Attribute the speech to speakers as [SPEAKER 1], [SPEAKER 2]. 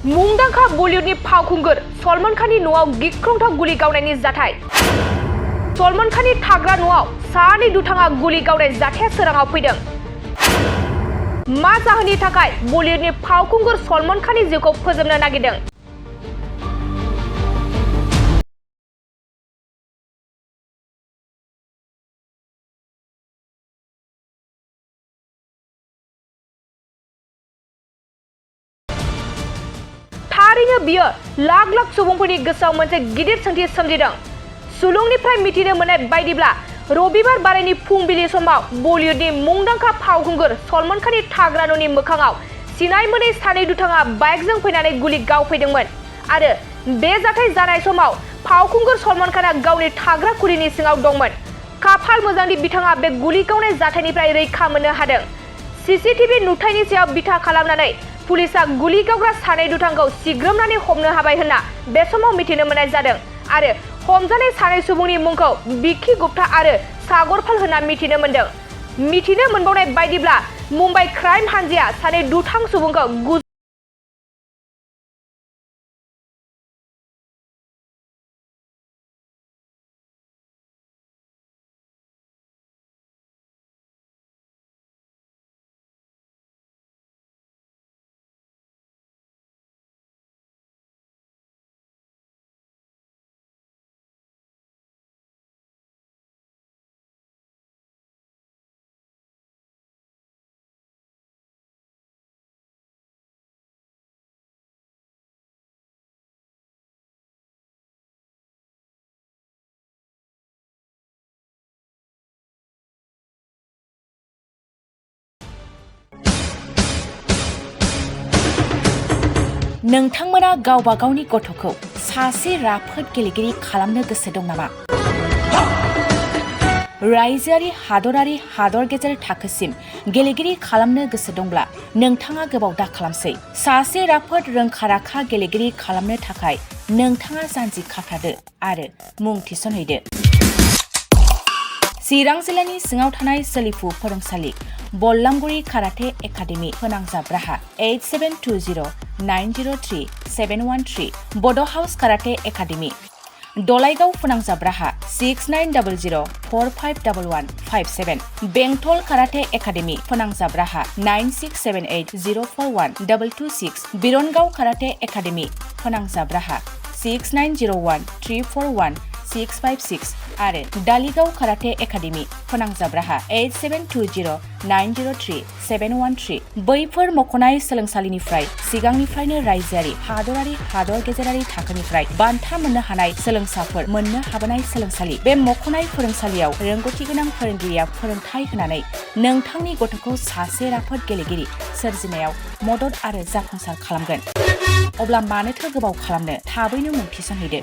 [SPEAKER 1] मुंदांखा बलिउडनि फावखुंगुर सलमान खाननि न'आव गिख्रंथाव गुलि गावनायनि जाथाय। सलमान खाननि थाग्रा न'आव सानै दुथाङा गुलि गावनाय जाथाया सोराङाव फैदों। मा जाहोननि थाखाय बलिउडनि फावखुंगुर सलमान खाननि जिउखौ फोजोबनो नागिरदों? थारैनो बियो लाख लाख सुबुंफोरनि गोसोआव मोनसे गिदिर सोंथि सोमजिदों। सुलुंनिफ्राय मिथिनो मोननाय बायदिब्ला रबिबार बारायनि फुंबिलि समाव बलिउडनि मुंदांखा फावखुंगुर सलमान खाननि थाग्रा न'नि मोखाङाव सिनाय मोनै सानै दुथाङा बाइकजों फैनानै गुलि गावफैदोंमोन आरो बे जाथाय जानाय समाव फावखुंगुर सलमान खानआ गावनि थाग्रा खुलिनि सिङाव दंमोन। खाफाल मोजांदि बिथाङा बे गुलि गावनाय जाथायनिफ्राय रैखा मोननो हादों। सीसीटीवी नुथायनि सायाव बिथा खालामनानै पुलिसा गुलि गावग्रा सानै दुथांखौ सिग्रोमनानै हमनो हाबाय होनना बे समाव मिथिनो मोननाय जादों आरो हमजानाय सानै सुबुंनि मुंखौ बिक्की गुप्ता आरो सागरपाल होनना मिथिनो मोनदों। मिथिनो मोनबावनाय बायदिब्ला मुंबाइ क्राइम हानजाया सानै दुथां सुबुंखौ
[SPEAKER 2] नोंथांमोना गावबा गावनि गथ'खौ सासे राफोद गेलेगिरि खालामनो गोसो दं नामा? रायजोआरि हादरारि हादर गेजेर थाखोसिम गेलेगिरि खालामनो गोसो दंब्ला नोंथाङा गोबाव दा खालामसै। सासे राफोद रोंखा-राखा गेलेगिरि खालामनो थाखाय नोंथाङा जानजि खाफ्रादो आरो मुं थिसनहैदो। चिरां जिल्लानि सिङाव थानाय सोलिफु फोरोंसालि बल्लामगुरि काराटे एकाडेमि फोनांजाब राहा 8720903713 बड' हाउस काराटे एकाडेमि दलाइगाव फोनांजाब राहा 6900451157 बेंटल काराटे एकाडेमि फोनांजाब राहा 9678041226 बिरनगाव काराटे एकाडेमि फोनांजाब राहा 6901341656 आरो दालिगाव काराटे एकाडेमि फोनांजाब राहा 8720903713 बैफोर मख'नाय सोलोंसालिनिफ्राय सिगांनिफ्रायनो रायजोआरि हादरारि हादर गेजेरारि थाखोनिफ्राय बान्था मोननो हानाय सोलोंसाफोर मोननो हाबोनाय सोलोंसालि। बे मख'नाय फोरोंसालियाव रोंगौथि गोनां फोरोंगिरिया फोरोंथाय होनानै नोंथांनि गथ'खौ सासे राफोद गेलेगिरि सोरजिनायाव मदद आरो जाफुंसार खालामगोन। अब्ला मानोथो गोबाव खालामनो, थाबैनो मुं थिसनहैदो।